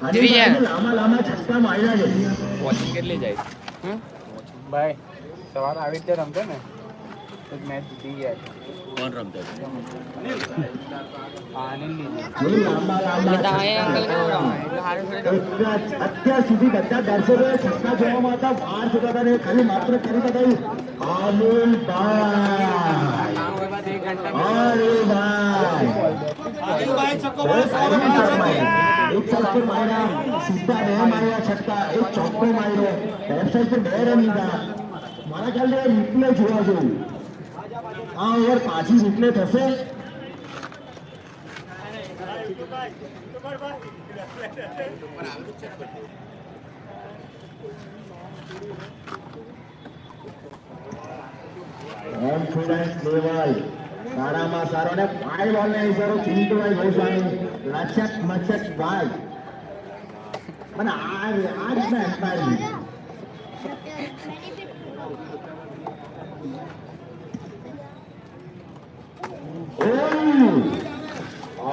લાંબા લાંબા છક્કા માર્યા છે. વોચિંગ કેટલી જાય ભાઈ સવારે આવી રીતે રમતો ને તો મેચ જીતી ગયા. કોણ રમતો અત્યાર સુધી બધા દર્શકોએ છક્કા જોવામાં હતા, બહાર જતા હતા ને ખાલી માત્ર કરી બતાવ્યું સીધા બે માર્યા છક્કા, એક ચોક્કો માર્યો, વેબસાઇટ પર 2 રન લીધા. મારા ખ્યાલથી રિપ્લે જોવા જોયું. આ ઓવર પાછી રિપ્લે થશે. કોન્ફિડન્સ લેવલ સારામાં સારો ને 5 બોલને ઇશારો ચિંટુભાઈ ગોસ્વામી લચક મચક ભાઈ મને આ રીતના એમ્પાયર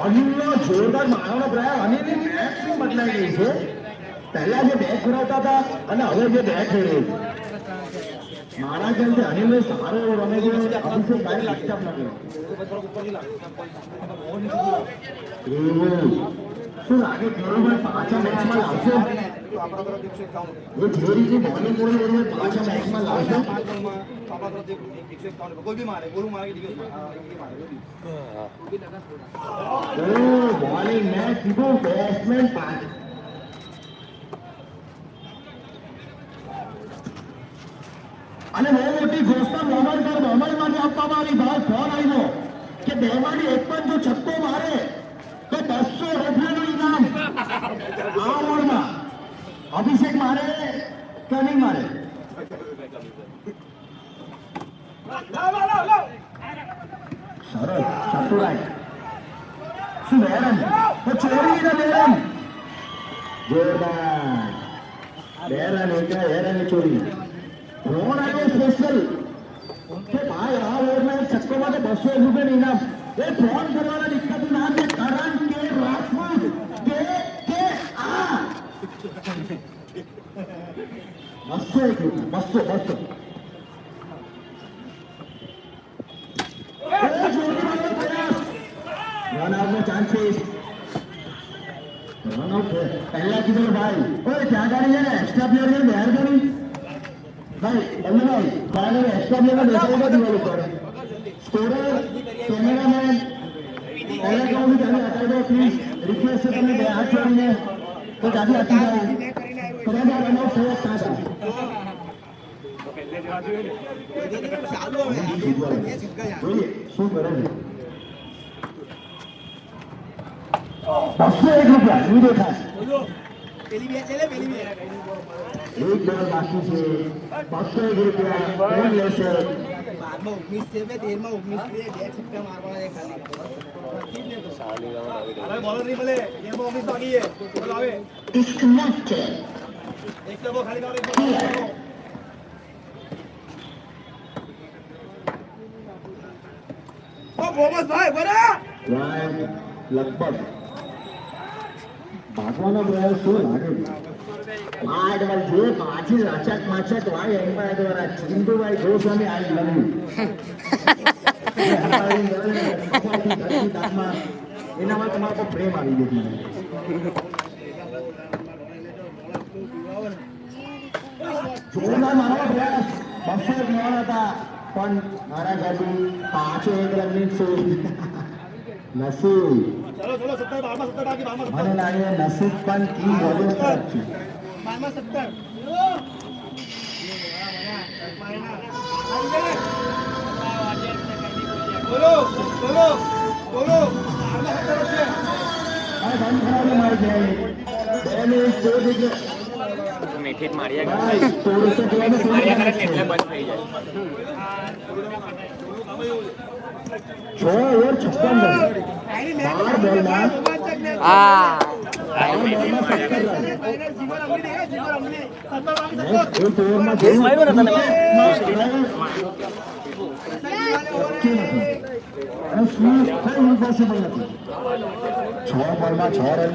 અનિલનો જોરદાર મારવાનો પ્રયાસ. અનિલની બેટ શું બદલાઈ ગઈ છે? પહેલા જે બેટ ફેરવતા હતા અને હવે જે બેટ ફેરવે મારા ખ્યાલથી અનિલ સારો એવો રમે છે. અભિષેક ભાઈ લાગતા નથી શું લાગે ખેડૂતભાઈ પાછા મેચમાં લાવશો? એ જે રીતે બોલિંગ બોલે પાછા મેચમાં લાવશો? બોલિંગ મેચ કીધું બેટ્સમેન પાંચ. અને બહુ મોટી ઘોષણા મોહમ્મદમાંથી આપવામાં આવી. બહાર ફોન આવ્યો કે 2 માંથી 1 પણ જો છક્કો મારે તો 200 રૂપિયાનું ઇનામ. આ ઓવરમાં અભિષેક મારે કે નહીં મારે? સરસ ચતુરાઈ શું 2 રન તો ચોરી લીધા. 2 રન જોરદાર 2 રન એકલા 2 રન ચોરી. ફોન આવ્યો સ્પેશિયલ કે ભાઈ આ ઓવરમાં છક્કો માટે 200 રૂપિયાનું ઇનામ. એ ફોન કરવાના દિક્કતનું નામ છે કરણ કે રાજપૂત કે આ 201 રૂપિયા 200 રન આઉટનો ચાન્સીસ. રન આઉટ પહેલા કીધું ભાઈ ઓય ત્યાં ગાડી છે ને એક્સ્ટ્રા પ્લેયર ને બહાર કરી ભાઈ ભાઈ બારે એક્સ્ટ્રા પ્લેયર બેસાડવા દીવાલ ઉપર સ્કોરર કેમેરામેન પહેલા કહું તમે હટાવી દો પ્લીઝ. રિક્વેસ્ટ છે તમે 2 હાથ જોડીને તો ગાડી હટી જાય. બરાબર રન આઉટ થયો સાચા. શું કરે છે? 201 રૂપિયા શું દેખાય? એક બોલ બાકી છે. 201 રૂપિયા કોણ લેશે? 19 છે 13 માં 19 છે 2 છક્કા મારવાના છે ખાલી. બોલર નહીં ભલે એમાં 19 બાકી છે. બોલ આવે ડિસ્કનેક્ટેડ. એક તો ખાલી મારે ઓ બોમસ ભાઈ બરા લગભગ ભાગવાનો પ્રયાસ શું લાગે? આઠ બોલ જે પાછી રાચક માચક વાય એમ્પાયર દ્વારા ચિંટુભાઈ ગોસ્વામી આઈ લવ એનામાં તમારા પર પ્રેમ આવી ગયો. જોરદાર મારવાનો પ્રયાસ 200 લેવાના હતા પણ મારા ઘરથી 501 રનની છોડ નસીબ. મને લાગે નસીબ પણ કી વધુ તરફ છે. 17 મેઠી જ માર્યા કરે એટલે બંધ થઈ જાય. 6 ઓવર 56 રન 12 બોલમાં છ બોલમાં 6 રન